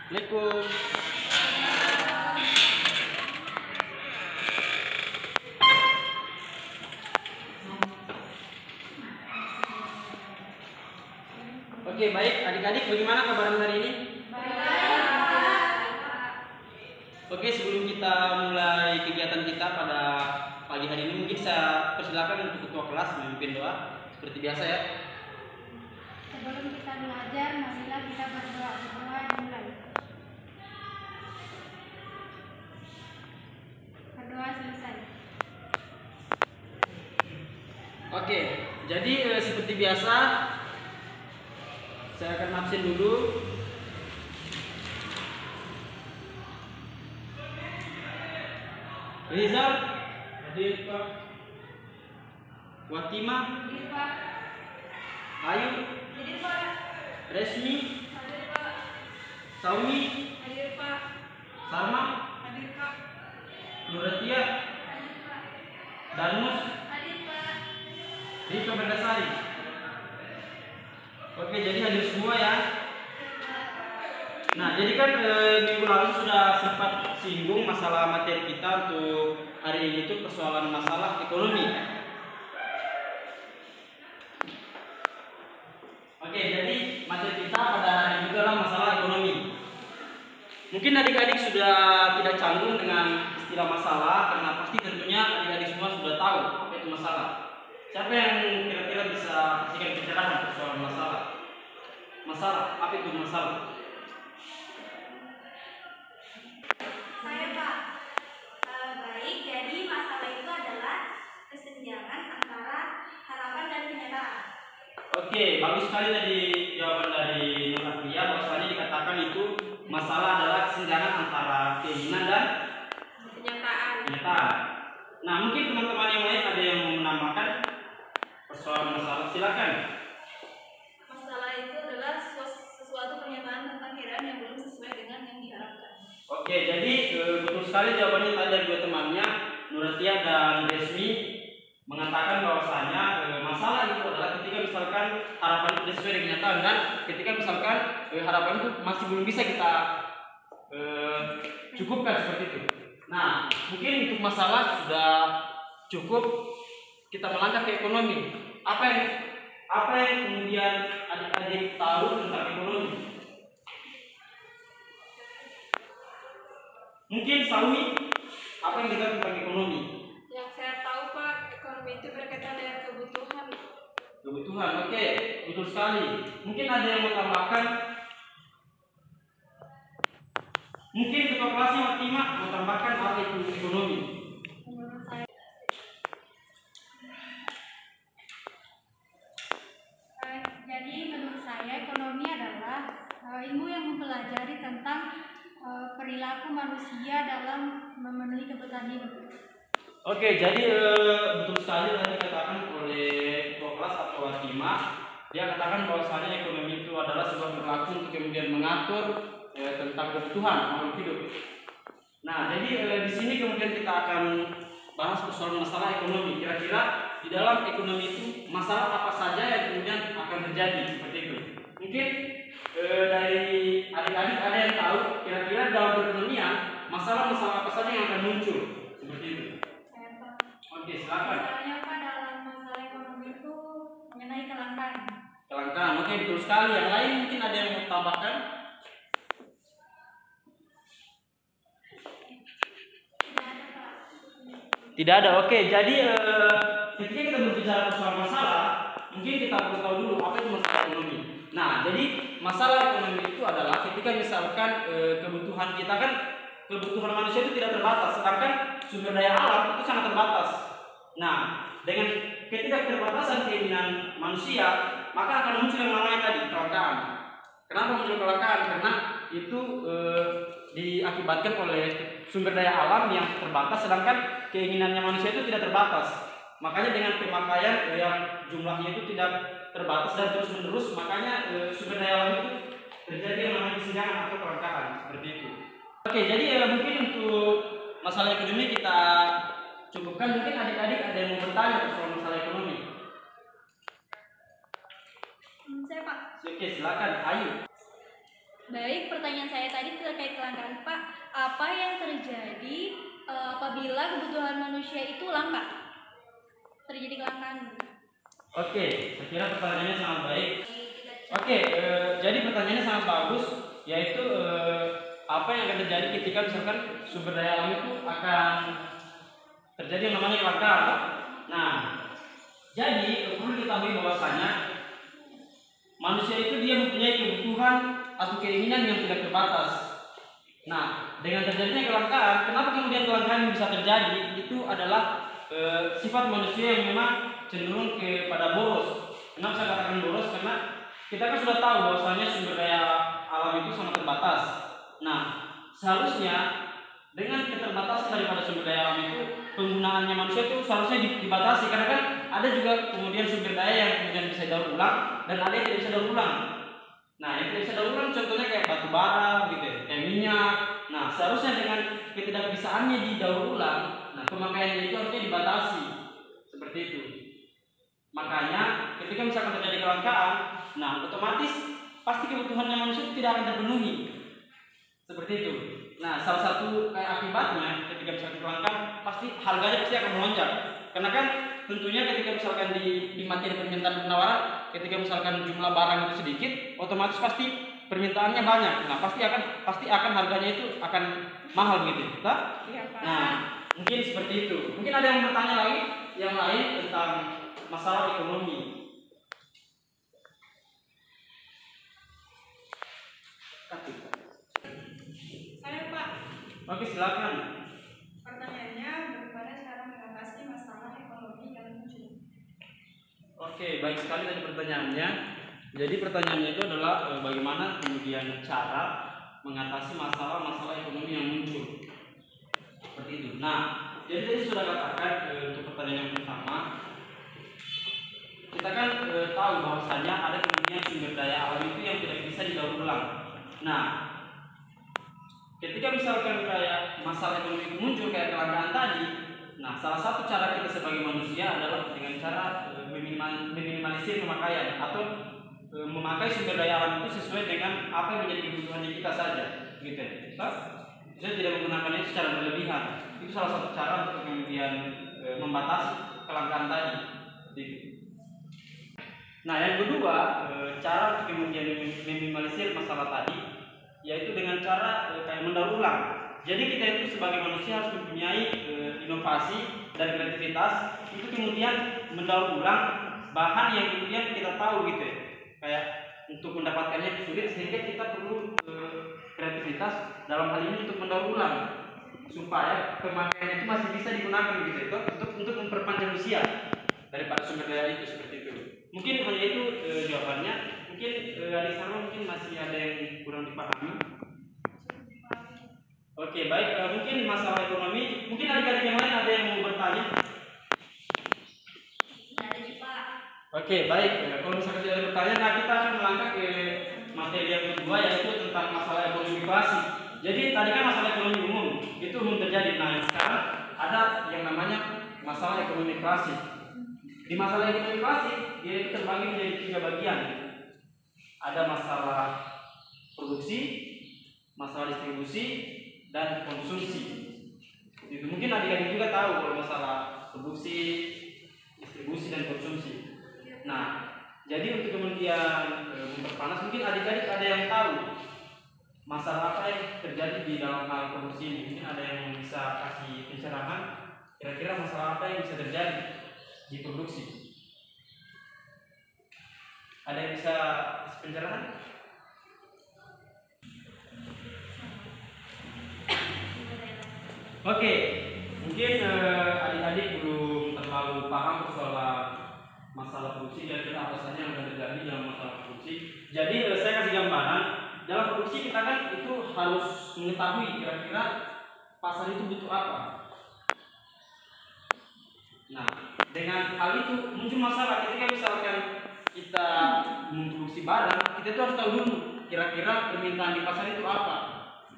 Assalamualaikum. Oke, baik adik-adik, bagaimana kabar hari ini? Oke, sebelum kita mulai kegiatan kita pada pagi hari ini, mungkin saya persilakan untuk ketua kelas memimpin doa seperti biasa ya. Sebelum kita belajar, marilah kita berdoa. Berdoa dimulai. Berdoa selesai. Oke, jadi seperti biasa saya akan absen dulu. Rizal, hadir Pak. Watimah, Hadir Pak. Ayu, Hadir Pak. Resmi, Hadir Pak. Saumi, Hadir Pak. Sarma, Hadir Pak. Nuratia, Hadir Pak. Danmus, Hadir Pak. Rika Berdasari. Oke, jadi hadir semua ya. Nah, jadi kan minggu lalu sudah sempat singgung masalah materi kita untuk hari ini itu persoalan masalah ekonomi. Oke, jadi materi kita pada hari ini adalah masalah ekonomi. Mungkin adik-adik sudah tidak canggung dengan istilah masalah karena pasti tentunya adik-adik semua sudah tahu apa itu masalah. Siapa yang kira-kira bisa kasihkan pencerahan persoalan masalah? Masalah, apa itu masalah? Saya Pak. Baik, jadi masalah itu adalah kesenjangan antara harapan dan kenyataan. Oke, bagus sekali tadi jawaban dari Nur Afia, bahwasanya dikatakan itu masalah adalah kesenjangan antara keinginan dan kenyataan. Nah, mungkin teman-teman yang lain ada yang mau menambahkan persoalan masalah, silakan. Masalah itu adalah sesuatu pernyataan tentang keadaan yang belum sesuai dengan yang diharapkan. Oke, jadi betul sekali jawabannya tadi dari dua temannya, Nuratia dan Resmi, mengatakan bahwasanya masalah itu adalah ketika misalkan harapan itu tidak sesuai dengan kenyataan dan ketika misalkan harapan itu masih belum bisa kita cukupkan seperti itu. Nah, mungkin untuk masalah sudah cukup kita melangkah ke ekonomi. Apa yang kemudian adik-adik tahu tentang ekonomi? Mungkin Sawi, apa yang kita tentang ekonomi? Yang saya tahu Pak, ekonomi itu berkaitan dengan kebutuhan. Kebutuhan, oke, betul sekali. Mungkin ada yang mau tambahkan? Mungkin ketua kelasnya Fatimah mau tambahkan apa itu ekonomi? Menurut saya, jadi menurut saya ekonomi adalah ilmu yang mempelajari tentang perilaku manusia dalam memenuhi kebutuhan hidup. Oke, jadi betul sekali tadi dikatakan oleh ketua kelas atau Fatimah. Dia katakan bahwasanya ekonomi itu adalah sebuah perilaku untuk kemudian mengatur tentang kebutuhan makhluk hidup. Nah, jadi di sini kemudian kita akan bahas persoalan masalah ekonomi. Kira-kira di dalam ekonomi itu masalah apa saja yang kemudian akan terjadi seperti itu. Mungkin dari adik-adik ada yang tahu kira-kira dalam perekonomian masalah-masalah apa saja yang akan muncul seperti itu. Saya Pak. Oke, silakan. Misalnya Pak, dalam masalah ekonomi itu mengenai kelangkaan. Kelangkaan, oke, betul sekali. Yang lain mungkin ada yang mau tambahkan? Tidak ada. Oke, jadi ketika kita berbicara soal masalah, mungkin kita perlu tahu dulu apa itu masalah ekonomi. Nah, jadi masalah ekonomi itu adalah ketika misalkan kebutuhan kita kan, kebutuhan manusia itu tidak terbatas, sedangkan sumber daya alam itu sangat terbatas. Nah, dengan ketidakterbatasan keinginan manusia, maka akan muncul yang namanya tadi kelangkaan. Kenapa muncul kelangkaan? Karena itu diakibatkan oleh sumber daya alam yang terbatas, sedangkan keinginannya manusia itu tidak terbatas. Makanya dengan pemakaian yang jumlahnya itu tidak terbatas dan terus menerus, makanya sumber daya alam itu terjadi yang namanya kesenjangan atau kelangkaan seperti itu. Oke, jadi mungkin untuk masalah ekonomi kita cukupkan. Mungkin adik-adik ada yang mau bertanya soal masalah ekonomi? Saya Pak. Oke, silakan. Ayu. Baik, pertanyaan saya tadi terkait kelangkaan, Pak. Apa yang terjadi apabila kebutuhan manusia itu langka? Terjadi kelangkaan. Oke, saya kira pertanyaannya sangat baik. Oke, jadi pertanyaannya sangat bagus, yaitu apa yang akan terjadi ketika misalkan sumber daya alam itu akan terjadi yang namanya kelangkaan. Nah, jadi perlu diketahui bahwasanya manusia itu dia mempunyai kebutuhan atau keinginan yang tidak terbatas. Nah, dengan terjadinya kelangkaan, kenapa kemudian kelangkaan bisa terjadi? Itu adalah sifat manusia yang memang cenderung kepada boros. Kenapa saya katakan boros? Karena kita kan sudah tahu bahwasanya sumber daya alam itu sangat terbatas. Nah, seharusnya dengan keterbatasan daripada sumber daya alam itu, penggunaannya manusia itu seharusnya dibatasi, karena kan ada juga kemudian sumber daya yang kemudian bisa daur ulang dan ada yang tidak bisa daur ulang. Nah, yang tidak bisa daur ulang contohnya kayak batu bara gitu ya, kayak minyak. Nah, seharusnya dengan ketidakbisaannya didaur ulang, nah pemakaiannya itu harusnya dibatasi. Seperti itu. Makanya ketika misalkan terjadi kelangkaan, nah otomatis pasti kebutuhannya manusia tidak akan terpenuhi. Seperti itu. Nah, salah satu kayak akibatnya ketika misalkan kelangkaan, pasti harganya pasti akan melonjak. Karena kan tentunya ketika misalkan di materi permintaan penawaran, ketika misalkan jumlah barang itu sedikit, otomatis pasti permintaannya banyak. Nah, pasti akan harganya itu akan mahal gitu. Nah, mungkin seperti itu. Mungkin ada yang bertanya lagi yang lain tentang masalah ekonomi. Saya, Pak. Oke, silakan. Pertanyaannya, bagaimana cara mengatasi masalah ekonomi yang muncul? Oke, baik sekali tadi pertanyaannya. Jadi pertanyaannya itu adalah bagaimana kemudian cara mengatasi masalah-masalah ekonomi yang muncul. Seperti itu. Nah, jadi tadi sudah katakan untuk pertanyaan yang pertama, kita kan tahu bahwasanya ada kemudian sumber daya alam itu yang tidak bisa didaur ulang. Nah, ketika misalkan kayak masalah ekonomi itu muncul kayak kelangkaan tadi, nah salah satu cara kita sebagai manusia adalah dengan cara meminimalisir pemakaian atau memakai sumber daya alam itu sesuai dengan apa yang menjadi kebutuhannya kita saja, gitu. Kita tidak menggunakannya secara berlebihan. Itu salah satu cara untuk kemudian membatasi kelangkaan tadi. Gitu. Nah, yang kedua, cara untuk kemudian meminimalisir masalah tadi, yaitu dengan cara kayak mendaur ulang. Jadi kita itu sebagai manusia harus mempunyai inovasi dan kreativitas itu kemudian mendaur ulang bahan yang kemudian kita tahu gitu ya. Kayak untuk mendapatkannya sulit, sehingga kita perlu kreativitas dalam hal ini untuk mendaur ulang supaya pemakaian itu masih bisa digunakan gitu ya, untuk memperpanjang usia daripada sumber daya itu. Seperti itu. Mungkin hanya itu jawabannya. Mungkin dari sana mungkin masih ada yang kurang dipahami. Oke, baik. Mungkin masalah ekonomi, mungkin adik-adik yang lain ada yang mau bertanya? Ada nih, Pak. Oke, baik. Kalau misalkan tidak ada pertanyaan, nah kita akan melangkah ke materi yang kedua, yaitu tentang masalah ekonomi klasik. Jadi tadi kan masalah ekonomi umum, itu umum terjadi. Nah, sekarang ada yang namanya masalah ekonomi klasik. Di masalah ekonomi klasik, dia itu terbagi menjadi 3 bagian. Ada masalah produksi, masalah distribusi, dan konsumsi. Itu mungkin adik-adik juga tahu kalau masalah produksi, distribusi, dan konsumsi. Nah, jadi untuk kemudian memperpanas, mungkin adik-adik ada yang tahu masalah apa yang terjadi di dalam hal produksi ini. Mungkin ada yang bisa kasih pencerahan kira-kira masalah apa yang bisa terjadi di produksi. Ada yang bisa kasih pencerahan? Oke, mungkin adik-adik belum terlalu paham soal masalah produksi dan kira apa saja yang akan terjadi dalam masalah produksi. Jadi saya kasih gambaran. Dalam produksi kita kan itu harus mengetahui kira-kira pasar itu butuh apa. Nah, dengan hal itu muncul masalah ketika misalkan kita memproduksi barang, kita itu harus tahu dulu kira-kira permintaan di pasar itu apa.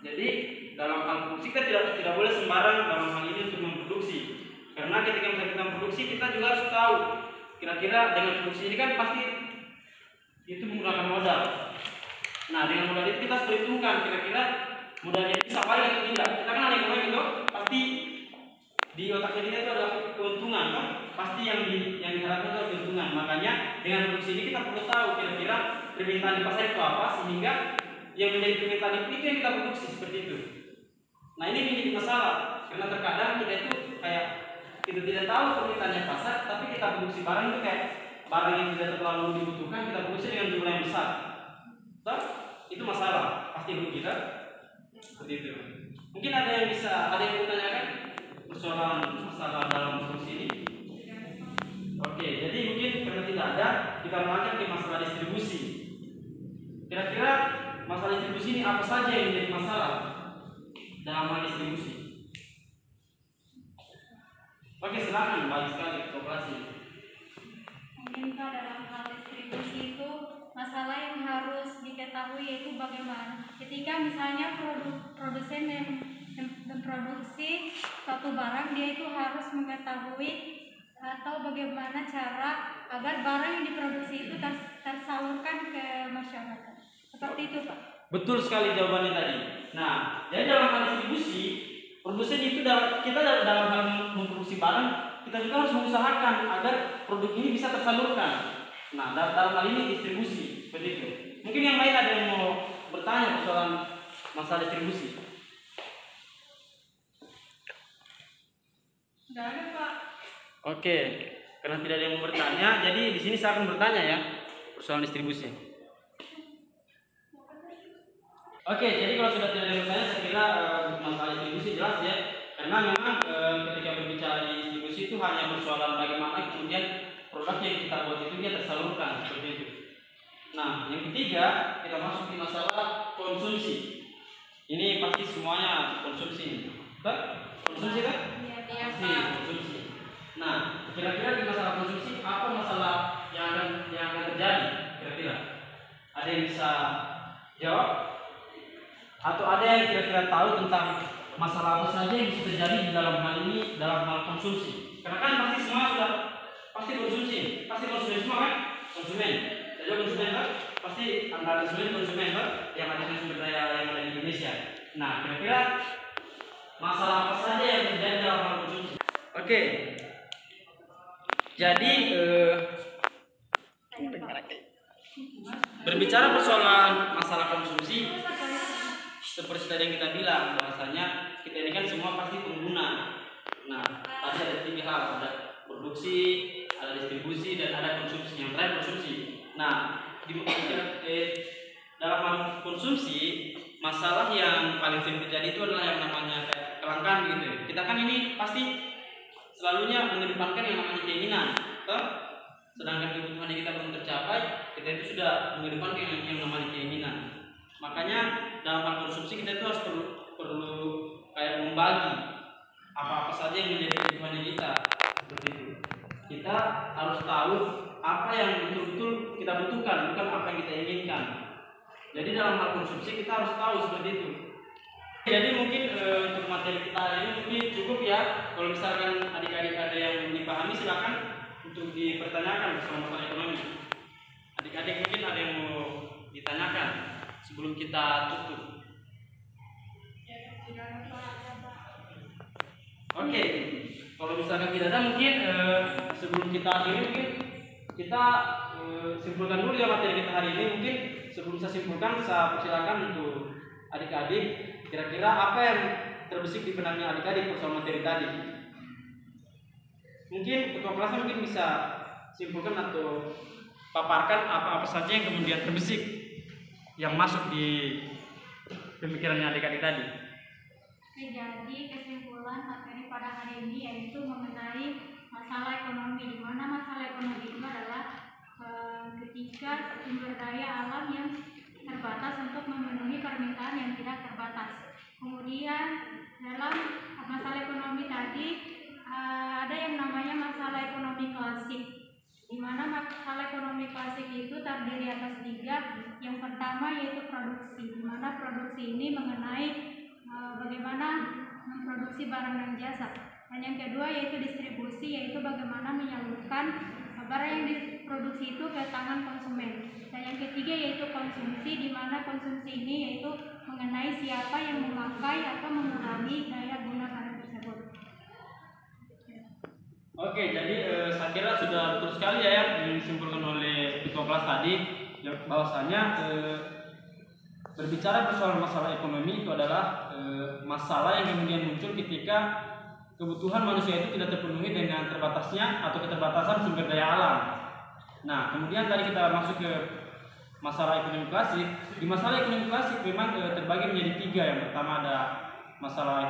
Jadi dalam hal produksi kita tidak boleh sembarang dalam hal ini untuk memproduksi. Karena ketika kita memproduksi, kita juga harus tahu kira-kira dengan produksi ini kan pasti itu menggunakan modal. Nah, dengan modal itu kita harus perhitungkan kira-kira modalnya bisa balik atau tidak. Kita kan ada ekonomi itu pasti di otaknya kita itu adalah keuntungan kan? Pasti yang diharapkan itu adalah keuntungan. Makanya dengan produksi ini kita perlu tahu kira-kira permintaan di pasar itu apa, sehingga yang menjadi permintaan itu yang kita produksi seperti itu. Nah, ini menjadi masalah karena terkadang kita itu kayak kita tidak tahu permintaannya pasar, tapi kita produksi barang itu kayak barang yang tidak terlalu dibutuhkan kita produksi dengan jumlah yang besar. Toh, itu masalah pasti bagi kita seperti itu. Mungkin ada yang bertanyakan persoalan masalah dalam produksi ini. Oke, jadi mungkin karena tidak ada, kita melangkah ke masalah distribusi. Kira-kira masalah distribusi ini apa saja yang menjadi masalah dalam hal distribusi? Oke, silakan, baik sekali kooperasi. Mungkin Pak, dalam hal distribusi itu masalah yang harus diketahui yaitu bagaimana ketika misalnya produsen yang memproduksi suatu barang, dia itu harus mengetahui atau bagaimana cara agar barang yang diproduksi itu tersalurkan ke masyarakat. Seperti itu, Pak. Betul sekali jawabannya tadi. Nah, jadi dalam hal distribusi, produsen itu kita dalam hal memproduksi barang, kita juga harus mengusahakan agar produk ini bisa tersalurkan. Nah, dalam hal ini distribusi, seperti itu. Mungkin yang lain ada yang mau bertanya persoalan masalah distribusi? Tidak ada, Pak. Oke, karena tidak ada yang mau bertanya, jadi di sini saya akan bertanya ya persoalan distribusi. Oke, jadi kalau sudah tidak ada yang bertanya, saya kira masalah distribusi jelas ya. Karena memang ketika berbicara distribusi itu hanya persoalan bagaimana kemudian produk yang kita buat itu dia tersalurkan seperti itu. Nah, yang ketiga kita masuk di masalah konsumsi. Ini pasti semuanya konsumsi. Betul? Konsumsi kan? Iya, Pasti Pak. konsumsi. Nah, kira-kira di masalah konsumsi apa masalah yang akan terjadi? Kira-kira ada yang bisa jawab? Atau ada yang kira-kira tahu tentang masalah apa saja yang bisa terjadi di dalam hal ini, dalam hal konsumsi? Karena kan pasti semua sudah pasti konsumsi, pasti konsumen semua kan? Konsumen. Jadi konsumen kan? Pasti antara konsumen kan? Yang ada di sumber daya yang ada di Indonesia. Nah, kira-kira masalah apa saja yang terjadi dalam hal konsumsi? Oke. Jadi berbicara persoalan masalah konsumsi, seperti tadi yang kita bilang bahwasanya kita ini kan semua pasti pengguna. Nah, tadi ada tiga hal, ada produksi, ada distribusi, dan ada konsumsi. Yang terakhir konsumsi. Nah, dalam hal konsumsi, masalah yang paling sering terjadi itu adalah yang namanya kelangkaan gitu. Kita kan ini pasti selalunya mengedepankan yang namanya keinginan, toh? Sedangkan kebutuhan yang kita belum tercapai, kita itu sudah mengedepankan yang namanya keinginan. Makanya dalam hal konsumsi kita itu harus perlu kayak membagi apa-apa saja yang menjadi kebutuhan kita seperti itu. Kita harus tahu apa yang betul-betul kita butuhkan, bukan apa yang kita inginkan. Jadi dalam hal konsumsi kita harus tahu seperti itu. Jadi mungkin untuk materi kita hari ini mungkin cukup ya. Kalau misalkan adik-adik ada yang dipahami silakan untuk dipertanyakan bersama masalah ekonomi. Adik-adik mungkin ada yang mau ditanyakan sebelum kita tutup. Oke, kalau misalkan tidak ada mungkin sebelum kita akhiri mungkin kita simpulkan dulu ya materi kita hari ini. Mungkin sebelum saya simpulkan, saya persilakan untuk adik-adik kira-kira apa yang terbesit di benaknya adik-adik persoalan materi tadi. Mungkin ketua kelasnya mungkin bisa simpulkan atau paparkan apa-apa saja yang kemudian terbesit yang masuk di pemikirannya adik-adik tadi. Jadi kesimpulan materi pada hari ini yaitu mengenai masalah ekonomi, di mana masalah ekonomi itu adalah ketika sumber daya alam yang terbatas untuk memenuhi permintaan yang tidak terbatas. Kemudian dalam masalah ekonomi tadi ada yang namanya masalah ekonomi klasik, di mana masalah ekonomi klasik itu terdiri atas tiga. Yang pertama yaitu produksi, di mana produksi ini mengenai bagaimana memproduksi barang dan jasa. Dan yang kedua yaitu distribusi, yaitu bagaimana menyalurkan barang yang diproduksi itu ke tangan konsumen. Dan yang ketiga ketiga yaitu konsumsi, di mana konsumsi ini yaitu mengenai siapa yang memakai atau mengurangi daya guna barang tersebut. Oke, jadi saya kira sudah betul sekali ya yang disimpulkan oleh ketua kelas tadi, bahwasanya berbicara persoalan masalah ekonomi itu adalah masalah yang kemudian muncul ketika kebutuhan manusia itu tidak terpenuhi dengan terbatasnya atau keterbatasan sumber daya alam. Nah, kemudian tadi kita masuk ke masalah ekonomi klasik. Di masalah ekonomi klasik memang terbagi menjadi tiga. Yang pertama ada masalah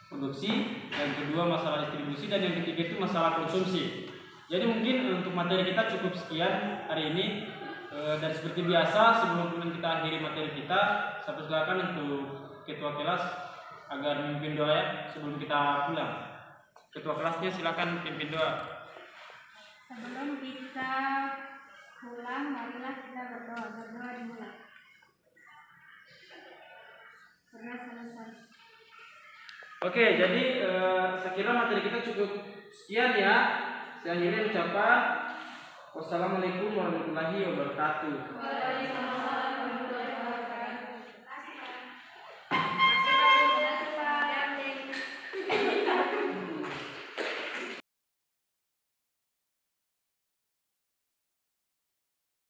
produksi, yang kedua masalah distribusi, dan yang ketiga itu masalah konsumsi. Jadi mungkin untuk materi kita cukup sekian hari ini. Dan seperti biasa sebelum kita akhiri materi kita, saya persilakan untuk ketua kelas agar memimpin doa ya sebelum kita pulang. Ketua kelasnya silakan pimpin doa. Sebelum kita pulang, marilah kita berdoa. Berdoa dimulai. Sudah selesai. Oke, jadi saya kira materi kita cukup sekian ya. Saya akhiri ucapan wassalamualaikum warahmatullahi wabarakatuh. Waalaikumsalam.